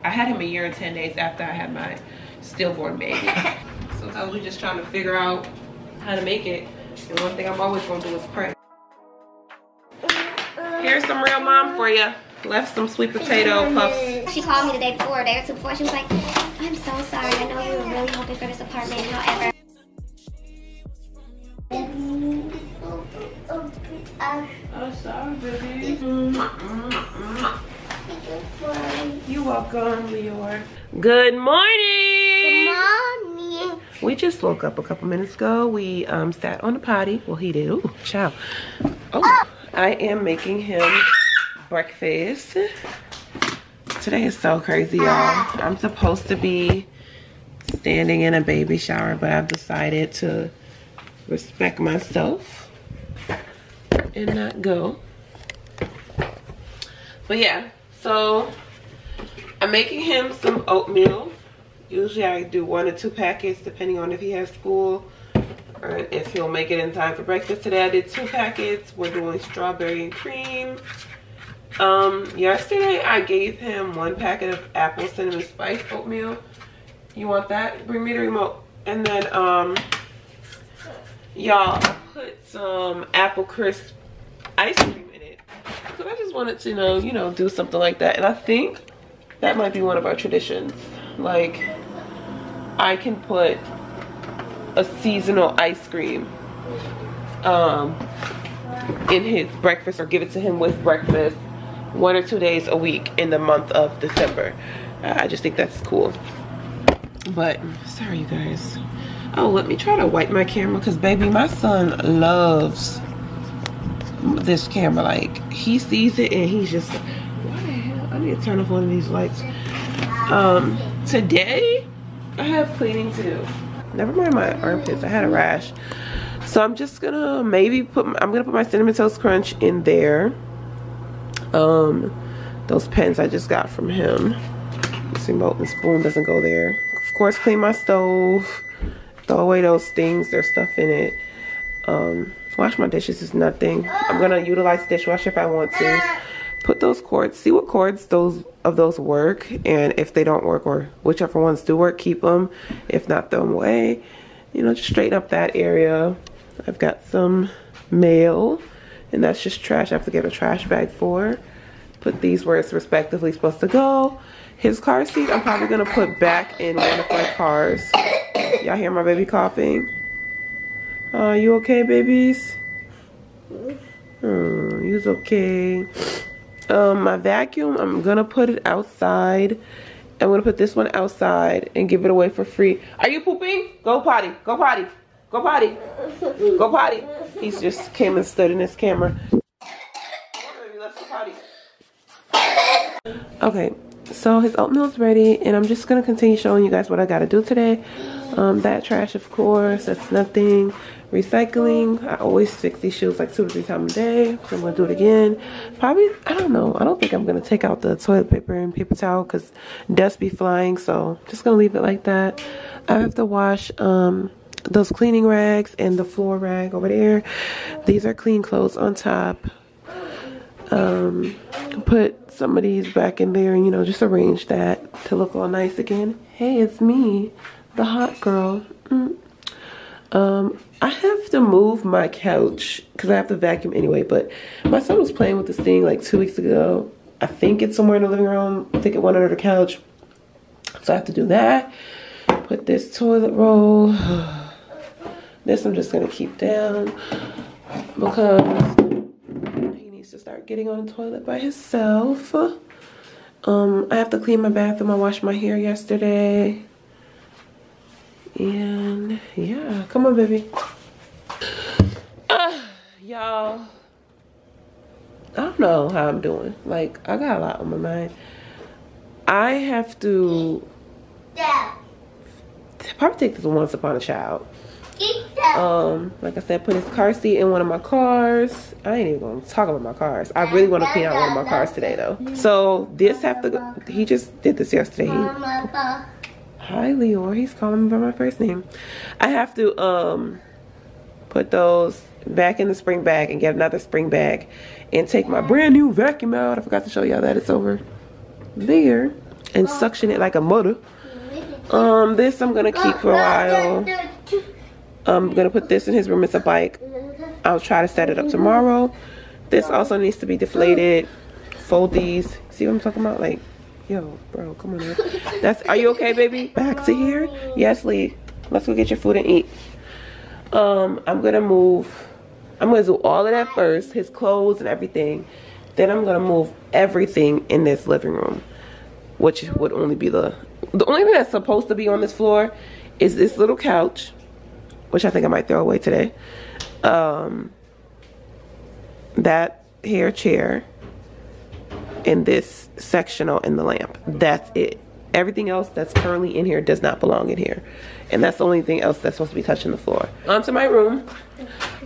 I had him a year and 10 days after I had my stillborn baby. Sometimes we're just trying to figure out how to make it. And one thing I'm always gonna do is pray. Here's some real mom for you. Left some sweet potato puffs. She called me the day before, a day or two before. She was like, I'm so sorry. I know you were really hoping for this apartment. However. Oh, sorry, baby. You're welcome, Leor. Good morning. Good morning. We just woke up a couple minutes ago. We sat on the potty. Well, he did. Ooh, child. Oh, I am making him breakfast. Today is so crazy, y'all. I'm supposed to be standing in a baby shower, but I've decided to respect myself and not go. But yeah, so I'm making him some oatmeal. Usually I do 1 or 2 packets depending on if he has school or if he'll make it in time for breakfast. Today I did 2 packets. We're doing strawberry and cream. Yesterday I gave him 1 packet of apple cinnamon spice oatmeal. You want that? Bring me the remote. And then y'all, I put some apple crisp ice cream in it. So I just wanted to you know, do something like that. And I think that might be one of our traditions. Like, I can put a seasonal ice cream in his breakfast, or give it to him with breakfast 1 or 2 days a week in the month of December. I just think that's cool. But sorry, you guys. Oh, let me try to wipe my camera, because baby, my son loves this camera. Like, he sees it and he's just like, what the hell? I need to turn off one of these lights. Today I have cleaning to do. Never mind my armpits, I had a rash. So I'm just gonna maybe I'm gonna put my Cinnamon Toast Crunch in there. Those pens I just got from him. This remote and spoon doesn't go there. Of course, clean my stove. Throw away those things, there's stuff in it. Wash my dishes is nothing. I'm gonna utilize the dishwasher if I want to. Put those cords, see what cords those work, and if they don't work, or whichever ones do work, keep them. If not, throw them away. You know, just straighten up that area. I've got some mail, and that's just trash I have to get a trash bag for. Put these where it's respectively supposed to go. His car seat I'm probably gonna put back in one of my cars. Y'all hear my baby coughing? You okay, babies? You's okay. My vacuum, I'm gonna put it outside. I'm gonna put this one outside and give it away for free. Are you pooping? Go potty, go potty, go potty, go potty. He's just came and stood in his camera. Okay, so his oatmeal's ready, and I'm just gonna continue showing you guys what I gotta do today. That trash, of course, that's nothing. Recycling, I always fix these shoes like 2 to 3 times a day, so I'm gonna do it again. Probably, I don't know, I don't think I'm gonna take out the toilet paper and paper towel because dust be flying, so just gonna leave it like that. I have to wash those cleaning rags and the floor rag over there. These are clean clothes on top. Put some of these back in there and, you know, just arrange that to look all nice again. Hey, it's me, the hot girl. I have to move my couch because I have to vacuum anyway, but my son was playing with this thing like 2 weeks ago. I think it's somewhere in the living room. I think it went under the couch, so I have to do that. Put this toilet roll. This I'm just gonna keep down because he needs to start getting on the toilet by himself. I have to clean my bathroom. I washed my hair yesterday. And yeah, come on, baby. Y'all, I don't know how I'm doing. Like, I got a lot on my mind. I have to probably take this Once Upon a Child. Like I said, put his car seat in one of my cars. I ain't even gonna talk about my cars. I really want to clean out one of my cars today though. So this have to go, he just did this yesterday. Hi, Leor. He's calling me by my first name. I have to put those back in the spring bag and get another spring bag and take my brand new vacuum out. I forgot to show y'all that it's over there. and suction it like a mother. This I'm gonna keep for a while. I'm gonna put this in his room. It's a bike. I'll try to set it up tomorrow. This also needs to be deflated. Fold these. See what I'm talking about? Like, yo, bro, come on now. Are you okay, baby? Back to here? Yes, Lee. Let's go get your food and eat. I'm gonna do all of that first, his clothes and everything. Then I'm gonna move everything in this living room, which would only be the only thing that's supposed to be on this floor is this little couch, which I think I might throw away today. That hair chair and this sectional and the lamp. That's it. Everything else that's currently in here does not belong in here. And that's the only thing else that's supposed to be touching the floor. Onto my room.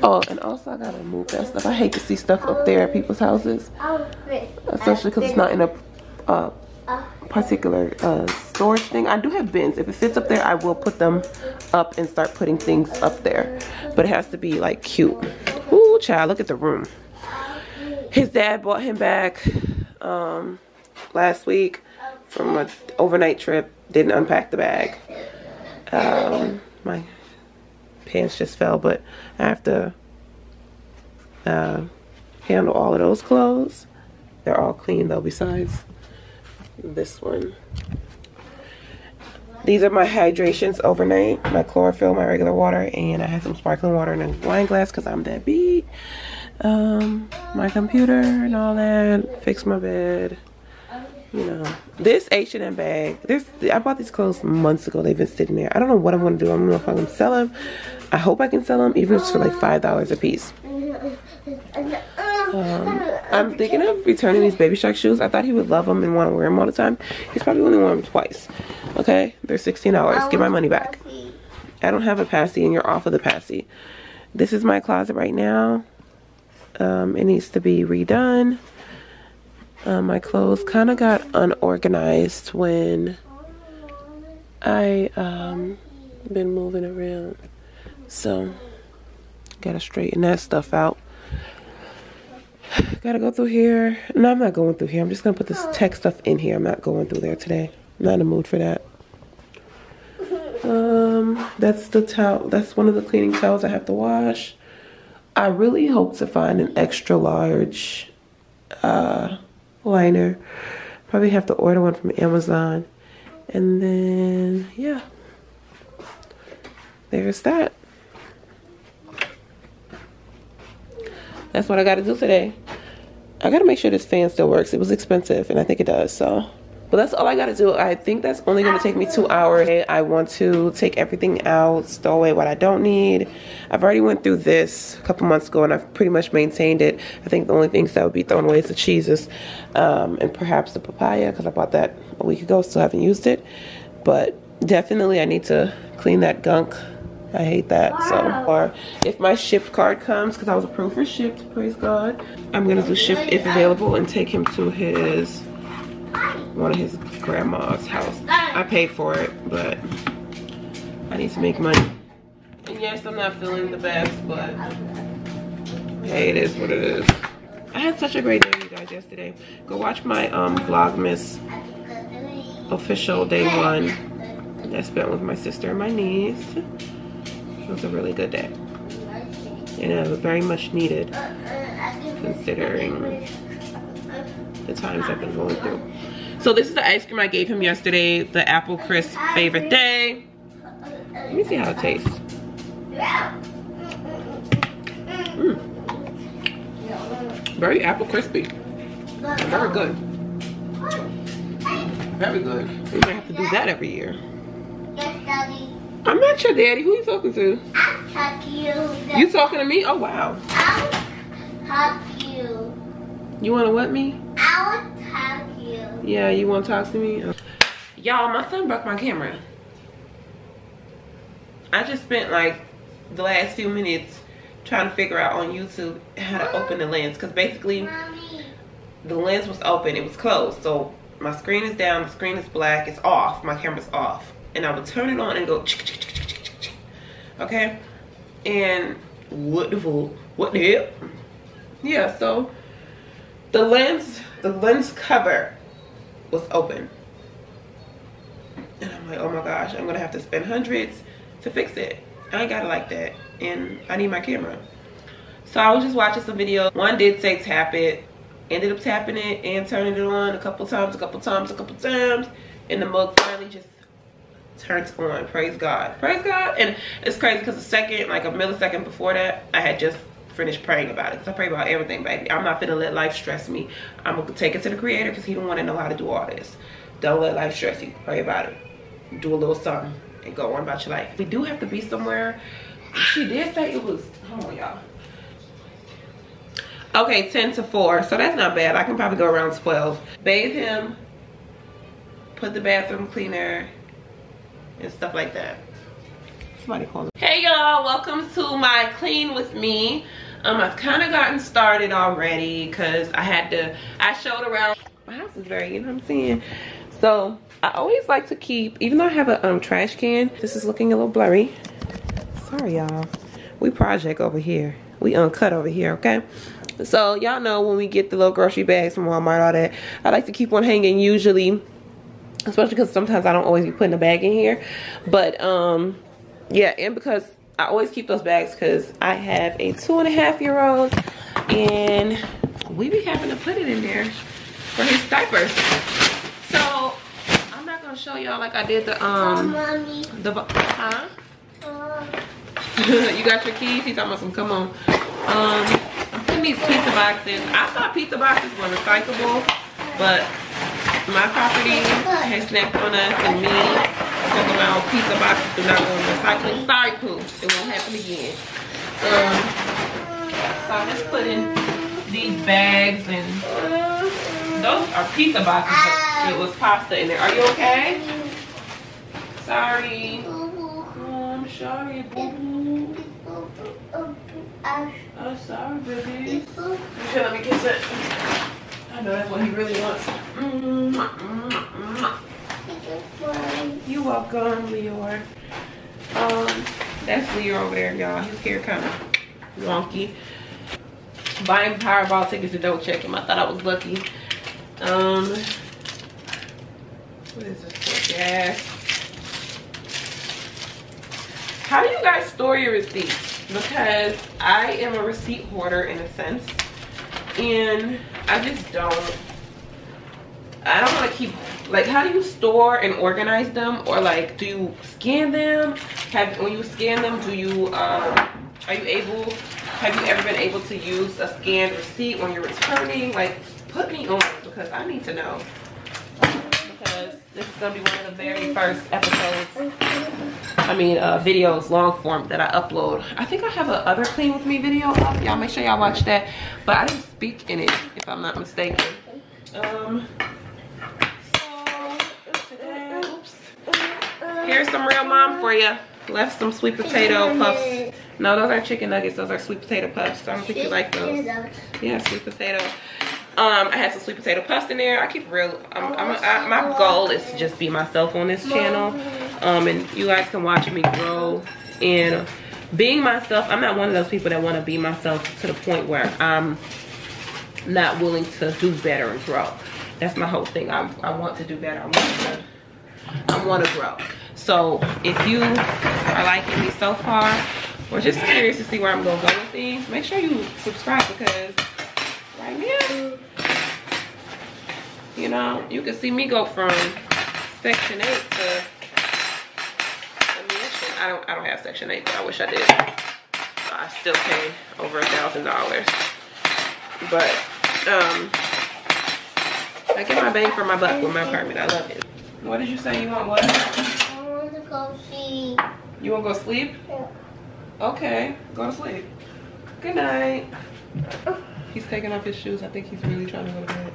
Oh, and also I gotta move that stuff. I hate to see stuff up there at people's houses. Especially because it's not in a particular storage thing. I do have bins. If it fits up there, I will put them up and start putting things up there. But it has to be like cute. Ooh, child, look at the room. His dad brought him back last week from an overnight trip. Didn't unpack the bag. My pants just fell, but I have to handle all of those clothes. They're all clean though, besides this one. These are my hydrations overnight. My chlorophyll, my regular water, and I have some sparkling water in a wine glass because I'm that beat. My computer and all that. Fix my bed. You know, this H&M bag. I bought these clothes months ago. They've been sitting there. I don't know what I'm gonna do. I don't know if I'm gonna sell them. I hope I can sell them, even if it's for like $5 a piece. I'm thinking of returning these Baby Shark shoes. I thought he would love them and want to wear them all the time. He's probably only worn them twice. Okay, they're $16. Get my money back. I don't have a passy, and you're off of the passy. This is my closet right now. It needs to be redone. My clothes kind of got unorganized when I been moving around, so gotta straighten that stuff out. Gotta go through here. No, I'm not going through here. I'm just gonna put this tech stuff in here. I'm not going through there today. I'm not in the mood for that. That's the towel. That's one of the cleaning towels I have to wash. I really hope to find an extra large liner. Probably have to order one from Amazon. And then, yeah. There's that. That's what I got to do today. I got to make sure this fan still works. It was expensive, and I think it does, so. But that's all I got to do. I think that's only going to take me 2 hours. I want to take everything out, stow away what I don't need. I've already went through this a couple months ago, and I've pretty much maintained it. I think the only things that would be thrown away is the cheeses and perhaps the papaya, because I bought that a week ago, still haven't used it. But definitely I need to clean that gunk. I hate that. So, or if my shipped card comes, because I was approved for shipped, praise God, I'm going to do shipped if available and take him to one of his grandma's house. I paid for it, but I need to make money. And yes, I'm not feeling the best, but hey, it is what it is. I had such a great day, you guys, yesterday. Go watch my Vlogmas official day 1 that I spent with my sister and my niece. It was a really good day. And it was very much needed, considering the times I've been going through. So this is the ice cream I gave him yesterday, the Apple Crisp favorite day. Let me see how it tastes. Very apple crispy. Very good. Very good. We might have to do that every year. Yes, Daddy. I'm not your daddy. Who are you talking to? I'll talk to you. You talking to me? Oh, wow. I'll talk to you. You want to what me? I'll talk to you. Yeah, you want to talk to me? Y'all, my son broke my camera. I just spent like the last few minutes trying to figure out on YouTube how to open the lens. Because basically, the lens was open. It was closed. So my screen is down. The screen is black. It's off. My camera's off. And I would turn it on and go okay, and what the hell? Yeah, so the lens cover was open, like, oh my gosh, I'm gonna have to spend hundreds to fix it. I ain't got it like that, and I need my camera. So I was just watching some videos. One did say tap it, ended up tapping it and turning it on a couple times, and the mug finally just turned on. Praise God, praise God. And it's crazy because the second, like a millisecond before that, I had just finished praying about it, because I pray about everything, baby. I'm not gonna let life stress me. I'm gonna take it to the Creator, because he don't want to know how to do all this. Don't let life stress you. Pray about it, do a little something, and go on about your life. We do have to be somewhere. She did say it was, hold on y'all, okay, 10 to 4, so that's not bad. I can probably go around 12. Bathe him, put the bathroom cleaner and stuff like that. Somebody called me. Hey y'all, welcome to my clean with me. I've kind of gotten started already because I showed around. My house is very, you know what I'm saying? So I always like to keep, even though I have a trash can, this is looking a little blurry. Sorry y'all, we project over here. We uncut over here, okay? So y'all know when we get the little grocery bags from Walmart, all that, I like to keep one hanging usually, especially because sometimes I don't always be putting a bag in here. But yeah, and because I always keep those bags because I have a 2.5-year-old and we be having to put it in there for his diapers. So I'm not gonna show y'all like I did the Mommy. Huh? You got your keys? He's talking about some, come on. I'm putting these pizza boxes. I thought pizza boxes were recyclable, but my property has snapped on us, and me talking about pizza boxes do not go in recycling. Sorry, Pooh. It won't happen again. So I'm just putting these bags, and those are pizza boxes, but it was pasta in there. Are you okay? Sorry. I'm sorry, boo. I'm sorry, baby. Okay, let me kiss it. I know that's what he really wants. You're welcome, Leor. That's Leor over there, y'all. His hair kind of wonky. Buying Powerball tickets and don't check him. I thought I was lucky. What is this for? Gas. How do you guys store your receipts? Because I am a receipt hoarder in a sense, and I just don't want to keep, like, how do you store and organize them? Or like, do you scan them? When you scan them, do you have you ever been able to use a scanned receipt when you're returning? Like, put me on, because I need to know, because this is gonna be one of the very first episodes, videos, long form, that I upload. I think I have a other clean with me video up. Y'all make sure y'all watch that, but I didn't speak in it, if I'm not mistaken. Oops. Here's some real mom for you. Left some sweet potato puffs. No, those aren't chicken nuggets, those are sweet potato puffs. So I don't think you like those. Yeah, sweet potato. I had some sweet potato puffs in there. I keep real. My goal is to just be myself on this channel, and you guys can watch me grow. And being myself, I'm not one of those people that want to be myself to the point where I'm not willing to do better and grow. That's my whole thing. I want to do better. I want to grow. So if you are liking me so far, or just curious to see where I'm gonna go with things, make sure you subscribe, because right now, you know, you can see me go from Section 8 to admission. I don't have Section 8, but I wish I did. I still pay over $1,000. But I get my bang for my buck with my apartment. I love it. What did you say? You want what? I want to go sleep. You want to go sleep? Yeah. Okay, go to sleep. Good night. He's taking off his shoes. I think he's really trying to go to bed.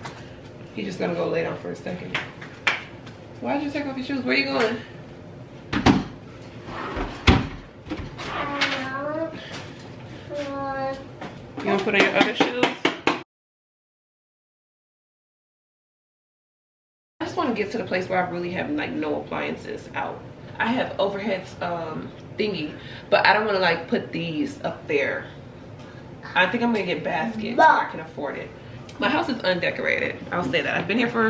He's just gonna go lay down for a second. Why'd you take off your shoes? Where you going? You wanna put on your other shoes? I just want to get to the place where I really have like no appliances out. I have overhead thingy, but I don't want to like put these up there. I think I'm gonna get baskets so I can afford it. My house is undecorated. I'll say that. I've been here for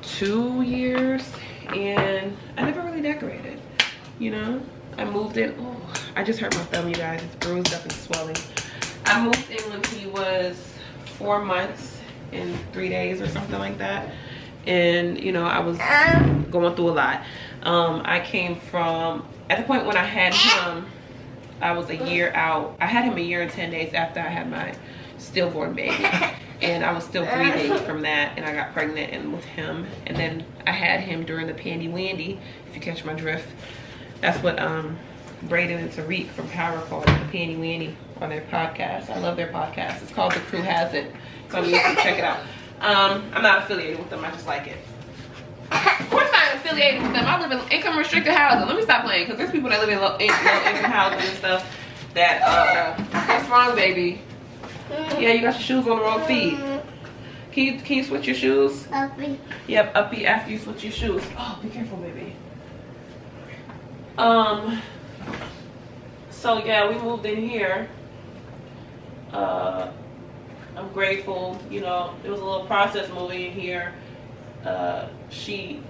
2 years and I never really decorated, you know. I moved in. Oh, I just hurt my thumb, you guys. It's bruised up and swelling. I moved in when he was 4 months and 3 days or something like that. And, you know, I was going through a lot. I came from, at the point when I had him, I was a year out. I had him a year and 10 days after I had my stillborn baby. And I was still breathing from that, and I got pregnant and with him. And then I had him during the Pandy Wandy, if you catch my drift. That's what Braden and Tariq from Power called it, the Pandy Wandy, on their podcast. I love their podcast. It's called The Crew Has It. So you can check it out. I'm not affiliated with them. I just like it. Of course I am affiliated with them. I live in income restricted housing. Let me stop playing, because there's people that live in low income housing and stuff that, what's wrong, baby? Yeah, you got your shoes on the wrong feet. Can you switch your shoes? Uppy. Yep, uppy after you switch your shoes. Oh, be careful, baby. So yeah, we moved in here. I'm grateful, you know, it was a little process moving in here. She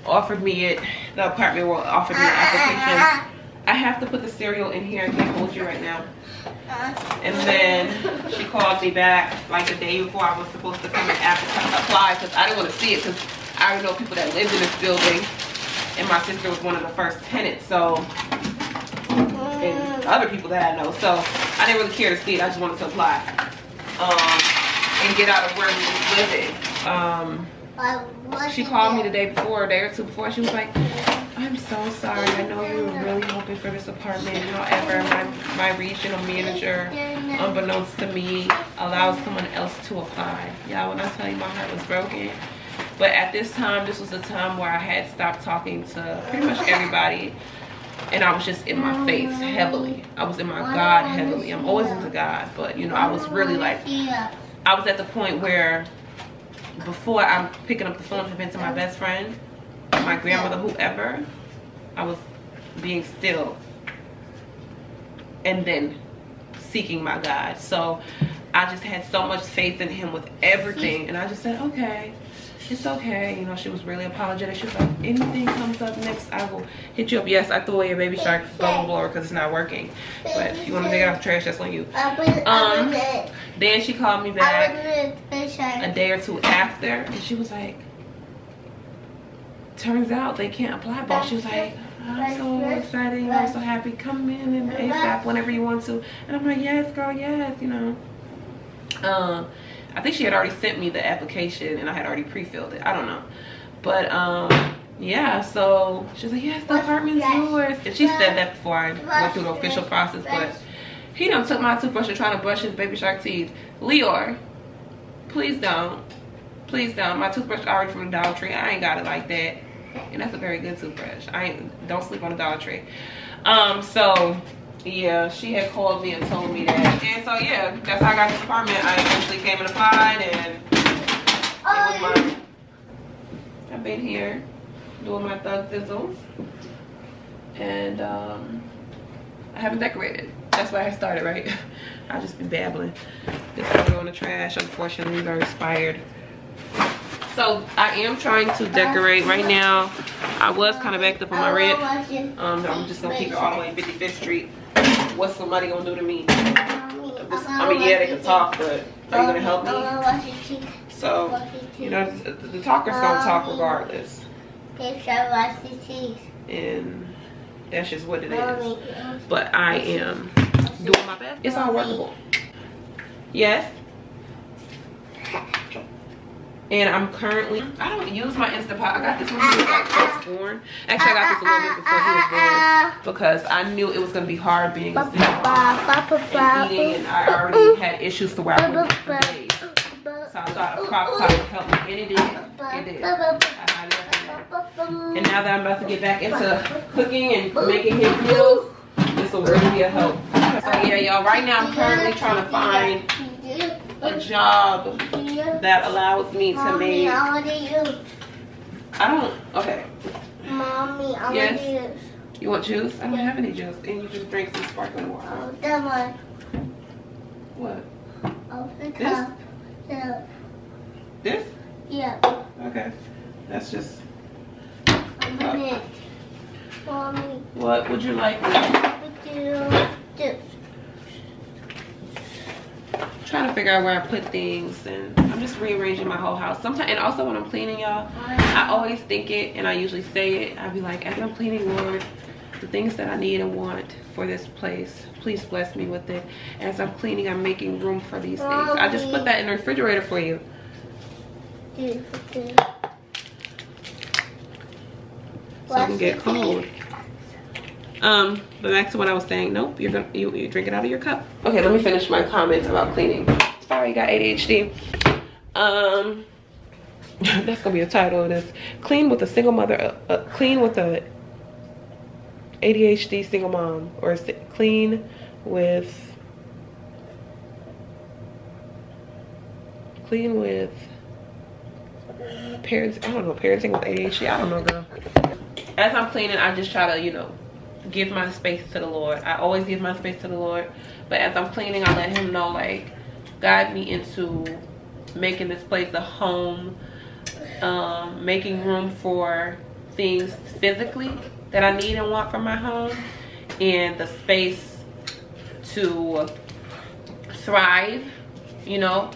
offered me it, the apartment world offered me an application. I have to put the cereal in here, I can't hold you right now. And then she called me back like the day before I was supposed to come and apply, because I didn't want to see it, because I already know people that lived in this building, and my sister was one of the first tenants, so, and other people that I know, so I didn't really care to see it. I just wanted to apply and get out of where we was living. She called me the day before, a day or two before. She was like, I'm so sorry, I know you were really hoping for this apartment. However, my regional manager, unbeknownst to me, allowed someone else to apply. Yeah, when I tell you my heart was broken. But at this time, this was the time where I had stopped talking to pretty much everybody. And I was just in my faith heavily. I was in my God heavily. I'm always into God. But, you know, I was really like, I was at the point where before I'm picking up the phone to vent to my best friend, my grandmother, whoever, I was being still and then seeking my God. So I just had so much faith in him with everything, and I just said, okay, it's okay. You know, she was really apologetic. She was like, anything comes up next, I will hit you up. Yes, I threw away your baby shark bubble blower because it's not working, but if you want to take it out the trash, that's on you. Then she called me back a day or two after, and she was like, turns out they can't apply, but she was like, I'm so excited, you know, I'm so happy, come in and ASAP whenever you want to. And I'm like, yes girl, yes, you know. I think she had already sent me the application and I had already pre-filled it, I don't know, but yeah, so she was like, yes, the apartment's yours. And she said that before I went through the official process, but he done took my toothbrush and trying to brush his baby shark teeth. Leor, please don't. Please don't. My toothbrush already from the Dollar Tree. I ain't got it like that. And that's a very good toothbrush. Don't sleep on the Dollar Tree. So yeah, she had called me and told me that. And so yeah, that's how I got this apartment. I eventually came and applied, and it was mine. I've been here doing my thug thizzle. And I haven't decorated. That's why I started, right? I just been babbling. This will go in the trash. Unfortunately, they're expired. So I am trying to decorate right now. I was kind of backed up on my rent. I'm just gonna keep it all the way 55th Street. What's somebody gonna do to me? I mean, yeah, they can talk, but are you gonna help me? So, you know, the talker's gonna talk regardless. And that's just what it is. But I am doing my best. It's all workable. Yes. And I'm currently, I don't use my Instapot. I got this when he was like first born. Actually, I got this a little bit before he was born because I knew it was going to be hard being a single mom and eating, and I already had issues to where I wouldn't eat for days. So I thought a crock pot would help me, and it did. It did. I highly recommend it. And now that I'm about to get back into cooking and making his meals, this will really be a help. So yeah, y'all, right now I'm currently trying to find a job that allows me to make. Okay. Mommy, I yes. want juice. You want juice? I don't have any juice. And you just drink some sparkling water. Oh, that one. What? Oh, the This? cup. Yeah. This? Yeah. Okay. That's just Mommy. What would you like? Trying to figure out where I put things, and I'm just rearranging my whole house. Sometimes, and also when I'm cleaning, y'all, I always think it, and I usually say it. I'd be like, as I'm cleaning, Lord, the things that I need and want for this place, please bless me with it. As I'm cleaning, I'm making room for these things. I just put that in the refrigerator for you. So I can get cold. But back to what I was saying. Nope, you drink it out of your cup. Okay, let me finish my comments about cleaning. Sorry, you got ADHD. That's gonna be the title of this. Clean with a single mother. Clean with a ADHD single mom, or clean with parents. I don't know, parenting with ADHD. I don't know, girl. As I'm cleaning, I just try to, you know, give my space to the Lord. I always give my space to the Lord, but as I'm cleaning, I let him know, like, guide me into making this place a home, making room for things physically that I need and want from my home, and the space to thrive. You know,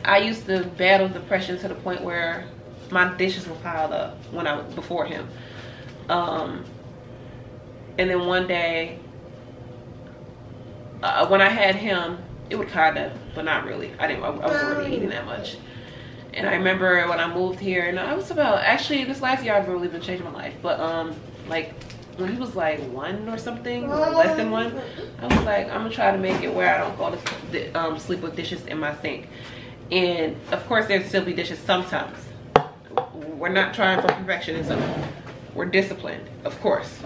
I used to battle depression to the point where my dishes were piled up when I was before him. And then one day, when I had him, it would kind of, but not really. I wasn't really eating that much. And I remember when I moved here, and I was about, actually this last year I've really been changing my life, but like when he was like 1 or something, or less than 1, I was like, I'm gonna try to make it where I don't go to sleep with dishes in my sink. And of course there'd still be dishes sometimes. We're not trying for perfectionism. We're disciplined, of course.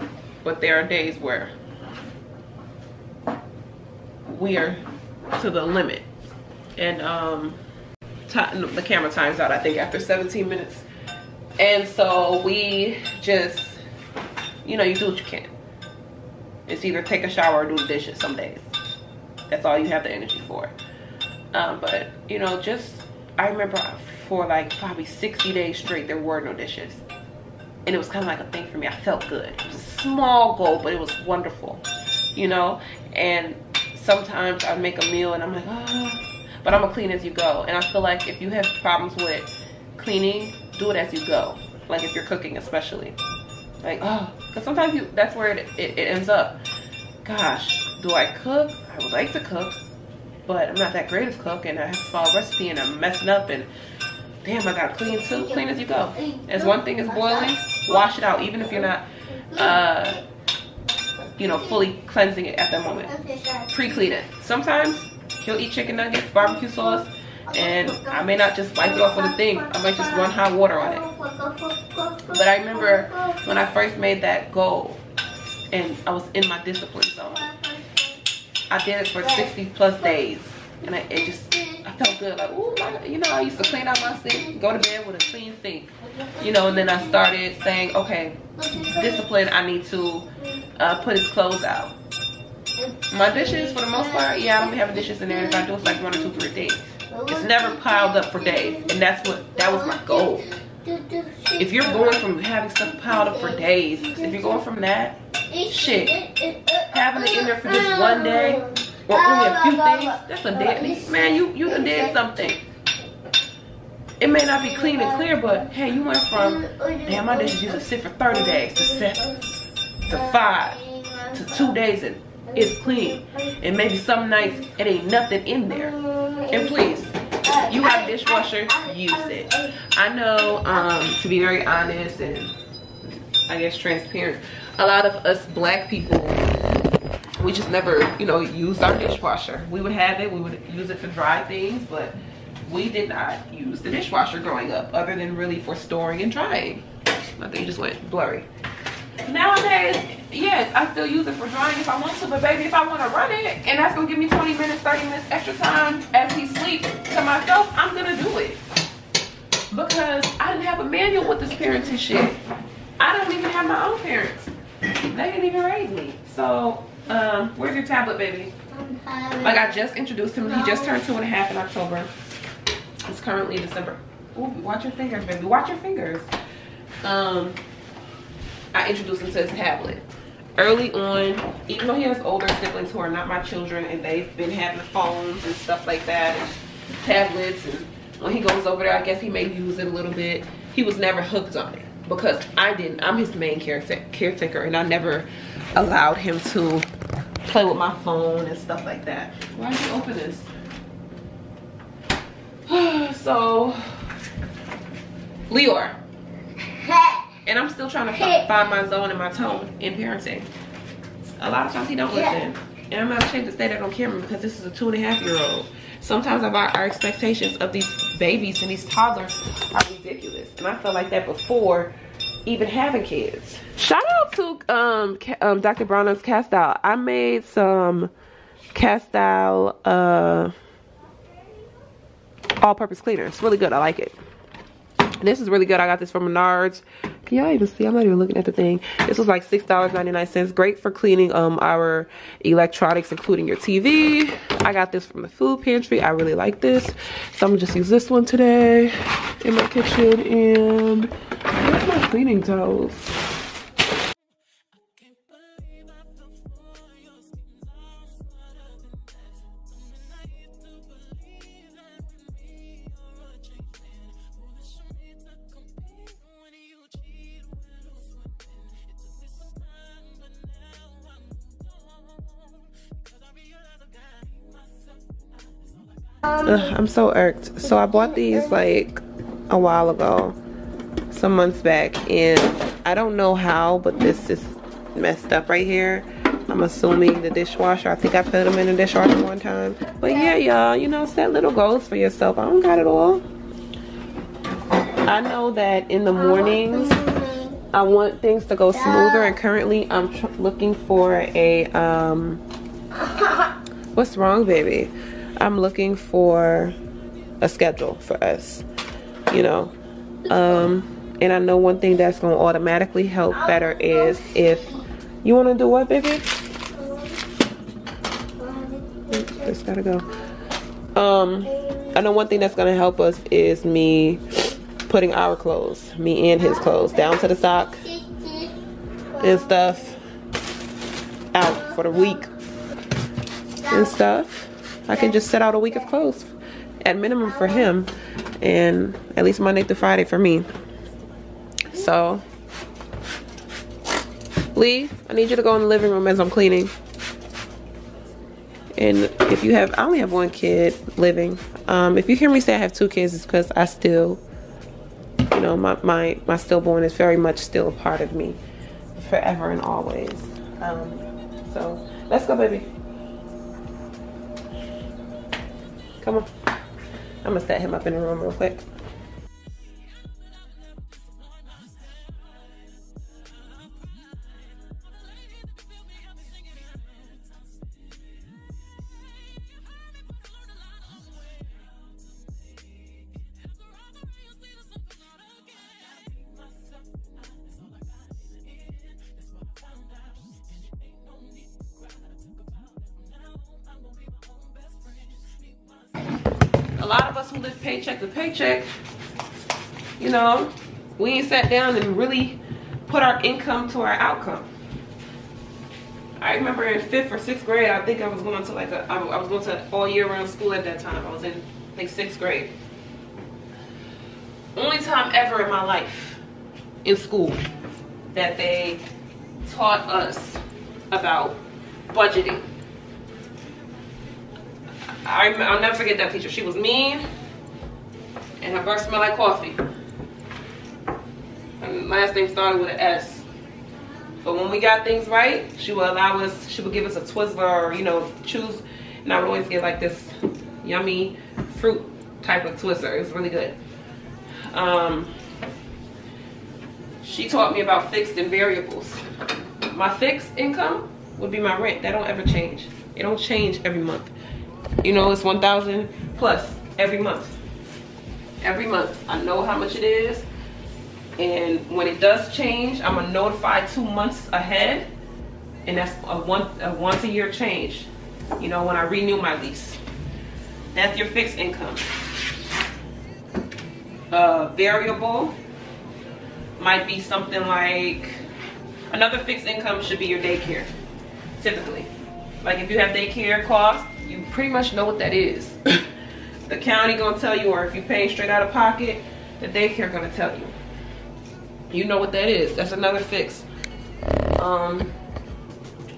But there are days where we are to the limit. And the camera times out, I think, after 17 minutes. And so we just, you know, you do what you can. It's either take a shower or do the dishes some days. That's all you have the energy for. But, you know, just, I remember for like probably 60 days straight, there were no dishes. And it was kind of like a thing for me. I felt good. It was a small goal, but it was wonderful, you know. And sometimes I make a meal and I'm like, oh, but I'm gonna clean as you go. And I feel like if you have problems with cleaning, do it as you go. Like if you're cooking, especially. Like, oh, because sometimes that's where it ends up. Gosh, do I cook? I would like to cook, but I'm not that great of a cook, and I have to follow a recipe and I'm messing up, and damn, I gotta clean too. Clean as you go. As one thing is boiling, wash it out, even if you're not, you know, fully cleansing it at that moment. Pre-clean it. Sometimes he'll eat chicken nuggets, barbecue sauce, and I may not just wipe it off with a thing. I might just run hot water on it. But I remember when I first made that goal, and I was in my discipline zone. I did it for 60+ days, and I felt good. Like, ooh, you know, I used to clean out my sink, go to bed with a clean sink, you know. And then I started saying, okay, discipline. I need to put his clothes out. My dishes, for the most part, yeah, I don't be having dishes in there. And if I do, it's like 1 or 2, 3 days. It's never piled up for days, and that was my goal. If you're going from having stuff piled up for days, if you're going from that, shit, having it in there for just 1 day or only a few things, that's a dead, man, you done did something. It may not be clean and clear, but hey, you went from, damn, my dishes used to sit for 30 days to 7 to 5 to 2 days, and it's clean. And maybe some nights it ain't nothing in there. And please, you have a dishwasher, use it. I know, to be very honest and I guess transparent, a lot of us black people, we just never, you know, used our dishwasher. We would have it, we would use it to dry things, but we did not use the dishwasher growing up, other than really for storing and drying. My thing just went blurry. Nowadays, yes, I still use it for drying if I want to, but baby, if I want to run it and that's gonna give me 20 minutes, 30 minutes extra time as he sleeps to myself, I'm gonna do it. Because I didn't have a manual with this parenting shit. I don't even have my own parents. They didn't even raise me. So, where's your tablet, baby? Like, I just introduced him. He just turned 2.5 in October. It's currently December. Ooh, watch your fingers, baby. Watch your fingers. I introduced him to his tablet. Early on, even though he has older siblings who are not my children and they've been having phones and stuff like that, and tablets, and when he goes over there, I guess he may use it a little bit. He was never hooked on it because I didn't. I'm his main caretaker, and I never allowed him to play with my phone and stuff like that. Why did you open this? So, Leor. And I'm still trying to find my zone and my tone in parenting. A lot of times he don't listen. And I'm not ashamed to say that on camera because this is a 2.5-year-old. Sometimes our expectations of these babies and these toddlers are ridiculous. And I felt like that before even having kids. Shout out to Dr. Brown's Castile. I made some Castile all-purpose cleaner. It's really good. I like it. This is really good. I got this from Menards. Can y'all even see? I'm not even looking at the thing. This was like $6.99. Great for cleaning our electronics, including your TV. I got this from the food pantry. I really like this. So I'm gonna just use this one today in my kitchen. And where's my cleaning towels? I'm so irked. So I bought these like a while ago, some months back, and I don't know how, but this is messed up right here. I'm assuming the dishwasher. I think I put them in the dishwasher one time. But yeah, y'all, you know, set little goals for yourself. I don't got it all. I know that in the mornings I want things to go smoother, and currently I'm looking for a what's wrong, baby? I'm looking for a schedule for us, you know. And I know one thing that's going to automatically help better is if you want to do what, baby? This gotta go. I know one thing that's going to help us is me putting our clothes, me and his clothes, down to the sock and stuff out for the week and stuff. I can just set out a week of clothes at minimum for him, and at least Monday through Friday for me. So, Lee, I need you to go in the living room as I'm cleaning. And if you have, I only have one kid living. If you hear me say I have 2 kids, it's because I still, you know, my stillborn is very much still a part of me, forever and always. So, let's go, baby. Come on. I'm gonna set him up in the room real quick. A lot of us who live paycheck to paycheck, you know, we ain't sat down and really put our income to our outcome. I remember in 5th or 6th grade, I think I was going to like I was going to all year round school at that time. I was in, I think, 6th grade. Only time ever in my life in school that they taught us about budgeting. I'll never forget that teacher. She was mean, and her breath smelled like coffee. And last name started with an S. But when we got things right, she would allow us, she would give us a Twizzler, or, you know, choose, and I would always get like this yummy fruit type of Twizzler. It was really good. She taught me about fixed and variables. My fixed income would be my rent. That don't ever change. It don't change every month. You know, it's $1,000 plus every month. Every month. I know how much it is. And when it does change, I'm gonna notify 2 months ahead. And that's a once a year change. You know, when I renew my lease. That's your fixed income. Variable might be something like Another fixed income should be your daycare, typically. Like if you have daycare costs, you pretty much know what that is. The county gonna tell you, or if you're paying straight out of pocket, the daycare gonna tell you. You know what that is. That's another fix.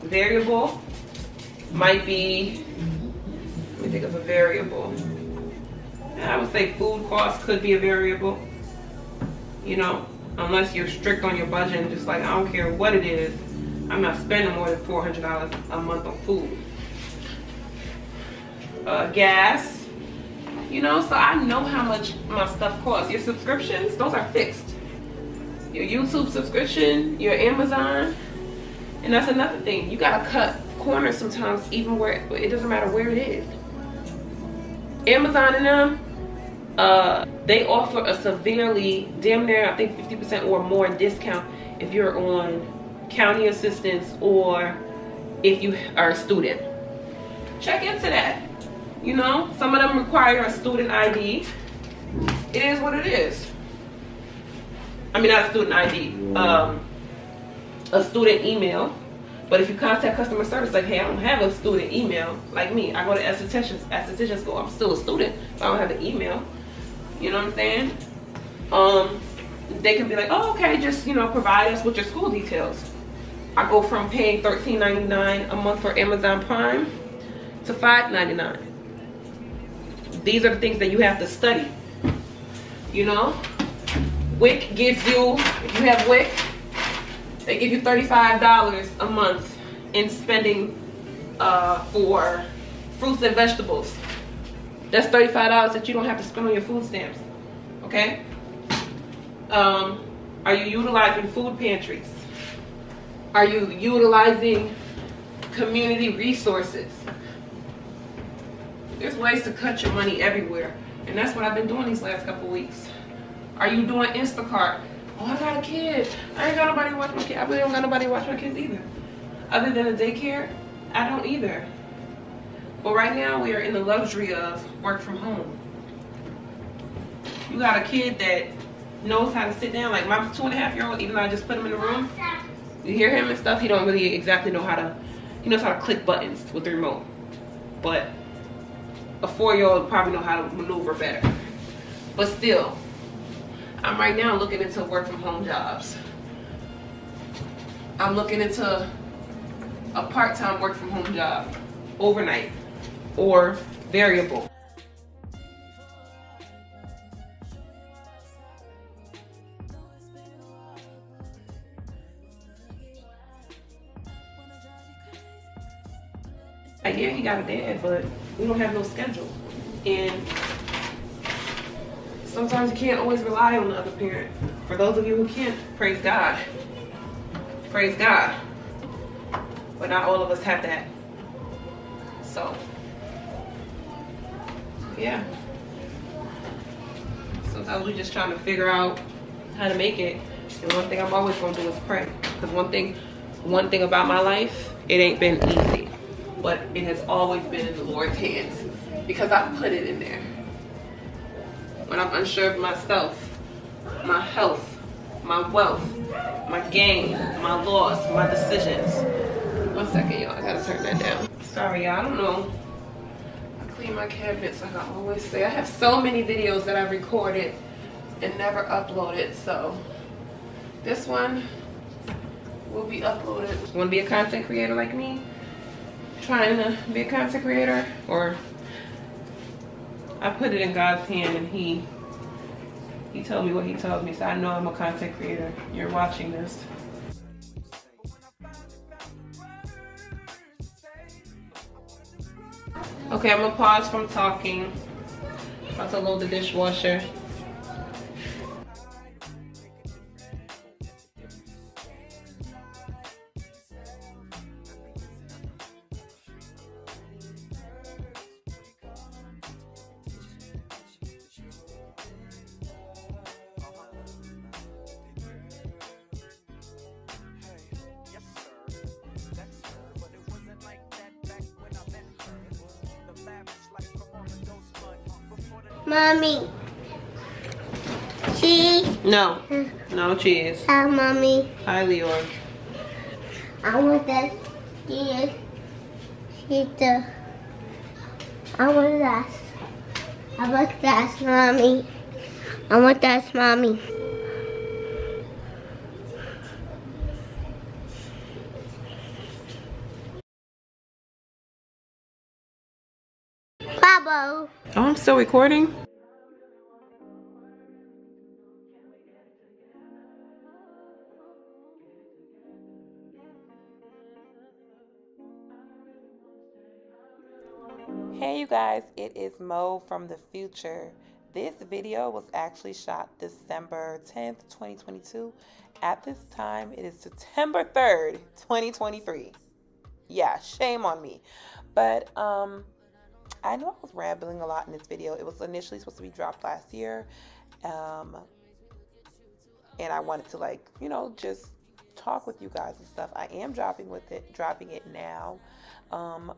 Variable might be, let me think of a variable. I would say food costs could be a variable. You know, unless you're strict on your budget and just like, I don't care what it is, I'm not spending more than $400 a month on food. Gas, you know, so I know how much my stuff costs. Your subscriptions, those are fixed. Your YouTube subscription, your Amazon, and that's another thing. You gotta cut corners sometimes, even where it doesn't matter where it is. Amazon and them, they offer a severely, damn near, I think 50% or more discount if you're on county assistance or if you are a student. Check into that. You know, some of them require a student ID. It is what it is. I mean, not a student ID, a student email. But if you contact customer service, like, hey, I don't have a student email, like me, I go to esthetician school, I'm still a student, but I don't have an email. You know what I'm saying? They can be like, oh, okay, just, you know, provide us with your school details. I go from paying $13.99 a month for Amazon Prime to $5.99. These are the things that you have to study. You know? WIC gives you, if you have WIC, they give you $35 a month in spending for fruits and vegetables. That's $35 that you don't have to spend on your food stamps. Okay? Are you utilizing food pantries? Are you utilizing community resources? There's ways to cut your money everywhere. And that's what I've been doing these last couple weeks. Are you doing Instacart? Oh, I got a kid. I ain't got nobody to watch my kid. I really don't got nobody to watch my kids either. Other than a daycare, I don't either. But right now we are in the luxury of work from home. You got a kid that knows how to sit down. Like my 2.5-year-old, even though I just put him in the room, you hear him and stuff, he don't really exactly know how to, he knows how to click buttons with the remote. But a 4-year-old probably know how to maneuver better. But still, I'm right now looking into work from home jobs. I'm looking into a part-time work from home job, overnight or variable. Yeah, he got a dad, but we don't have no schedule. And sometimes you can't always rely on the other parent. For those of you who can't, praise God. Praise God. But not all of us have that. So, yeah. Sometimes we're just trying to figure out how to make it. And one thing I'm always going to do is pray. Because one thing about my life, it ain't been easy. But it has always been in the Lord's hands. Because I put it in there. When I'm unsure of myself, my health, my wealth, my gain, my loss, my decisions. 1 second, y'all. I gotta turn that down. Sorry, y'all. I don't know. I clean my cabinets like I always say. I have so many videos that I've recorded and never uploaded. So this one will be uploaded. Want to be a content creator like me? Trying to be a content creator? Or I put it in God's hand and he told me what he told me, so I know I'm a content creator. You're watching this. Okay, I'm gonna pause from talking. I'm about to load the dishwasher. Mommy. Cheese. No. No cheese. Hi, Mommy. Hi, Leon. I want that. Yes. I want that. I want that, mommy. I want that, mommy. Bubble. Oh, I'm still recording. Hey you guys, it is Mo from the future. This video was actually shot December 10th, 2022. At this time, it is September 3rd, 2023. Yeah, shame on me. But I know I was rambling a lot in this video. It was initially supposed to be dropped last year. And I wanted to, like, you know, just talk with you guys and stuff. I am dropping it now.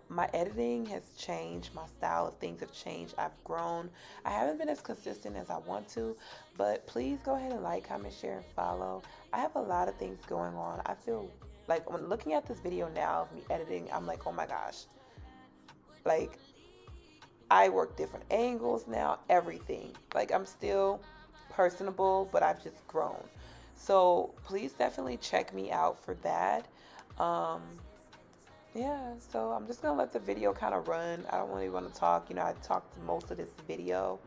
My editing has changed. My style of things have changed. I've grown. I haven't been as consistent as I want to, but please go ahead and like, comment, share, and follow. I have a lot of things going on. I feel like when looking at this video now of me editing, I'm like, oh my gosh, like I work different angles now, everything. Like I'm still personable, but I've just grown. So please definitely check me out for that. Yeah, so I'm just gonna let the video kind of run. I don't really want to talk. You know, I talked most of this video.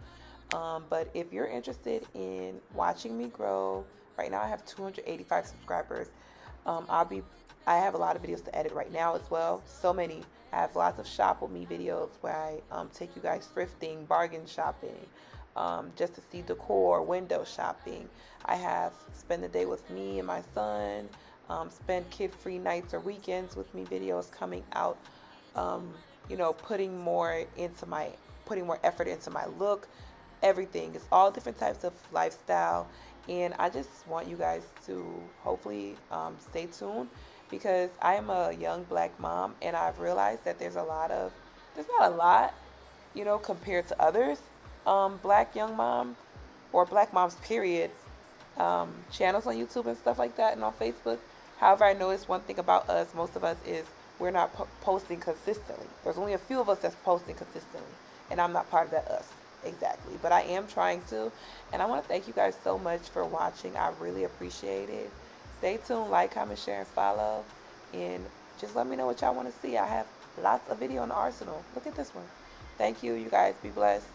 But if you're interested in watching me grow, right now I have 285 subscribers. I have a lot of videos to edit right now as well. So many. I have lots of shop with me videos where I take you guys thrifting, bargain shopping, just to see decor, window shopping. I have spend the day with me and my son. Spend kid-free nights or weekends with me videos coming out. You know, putting more effort into my look. Everything. It's all different types of lifestyle, and I just want you guys to hopefully stay tuned, because I am a young black mom, and I've realized that there's not a lot, you know, compared to others black young mom or black moms period channels on YouTube and stuff like that, and on Facebook. However, I noticed one thing about us, most of us, is we're not posting consistently. There's only a few of us that's posting consistently, and I'm not part of that us. Exactly. But I am trying to, and I want to thank you guys so much for watching. I really appreciate it. Stay tuned, like, comment, share, and follow, and just let me know what y'all want to see. I have lots of video in the arsenal. Look at this one. Thank you. You guys be blessed.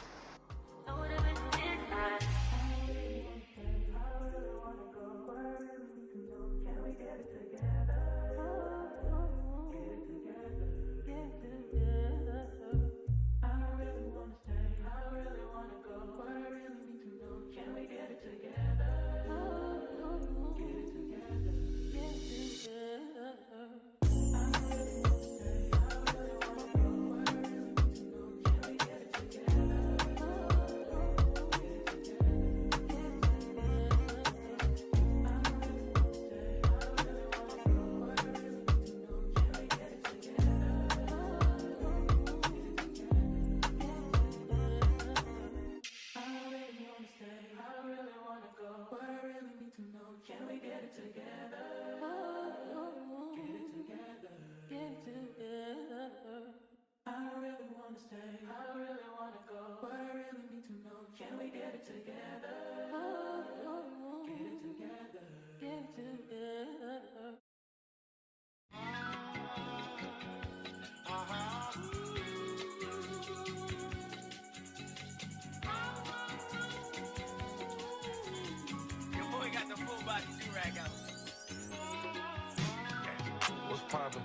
What's poppin'?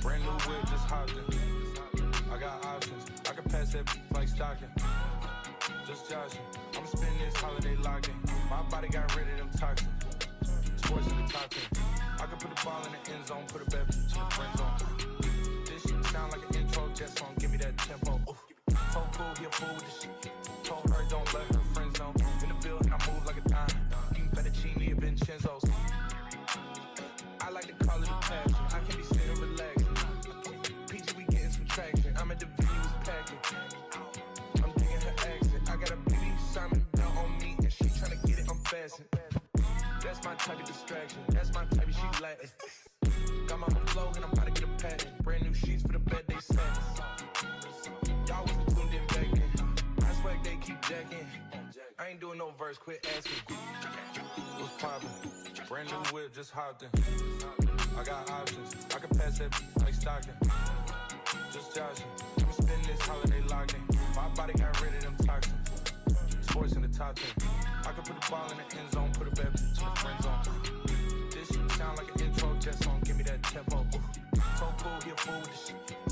Brand new whip, just hopped in. I got options. I can pass that like stocking. Just joshing. I'm spending this holiday locking. My body got rid of them toxins. Sports in the top 10. I can put the ball in the end zone, put it back to the friend zone. This shit sound like an intro jet song. Give me that tempo. Told cool, he a fool with this shit. Told her don't let her friends know. In the building, I move like a dime. Eating fettuccine and Vincenzo's. I like to call it a passion. I can be sitting relaxing. PG, we getting some traction. I'm at the videos packing. I'm digging her accent. I got a beauty Simon belt on me, and she tryna get it unfastened. That's my type of distraction. That's my type of she Latin. got my own flow and I'm about to get a patent. Brand new sheets for the bed they sent. Y'all wasn't tuned in back then. I swear they keep jacking. I ain't doing no verse, quit asking. What's poppin'? Brand new whip, just hopped in. I got options, I can pass that like Stockton. Just joshing, I'm spending this holiday locked in. My body got rid of them toxins. Sports in the top 10. I can put the ball in the end zone, put a bad bitch in the friend zone. This shit sound like an intro jet song, give me that tempo. So cool, he a fool with this shit.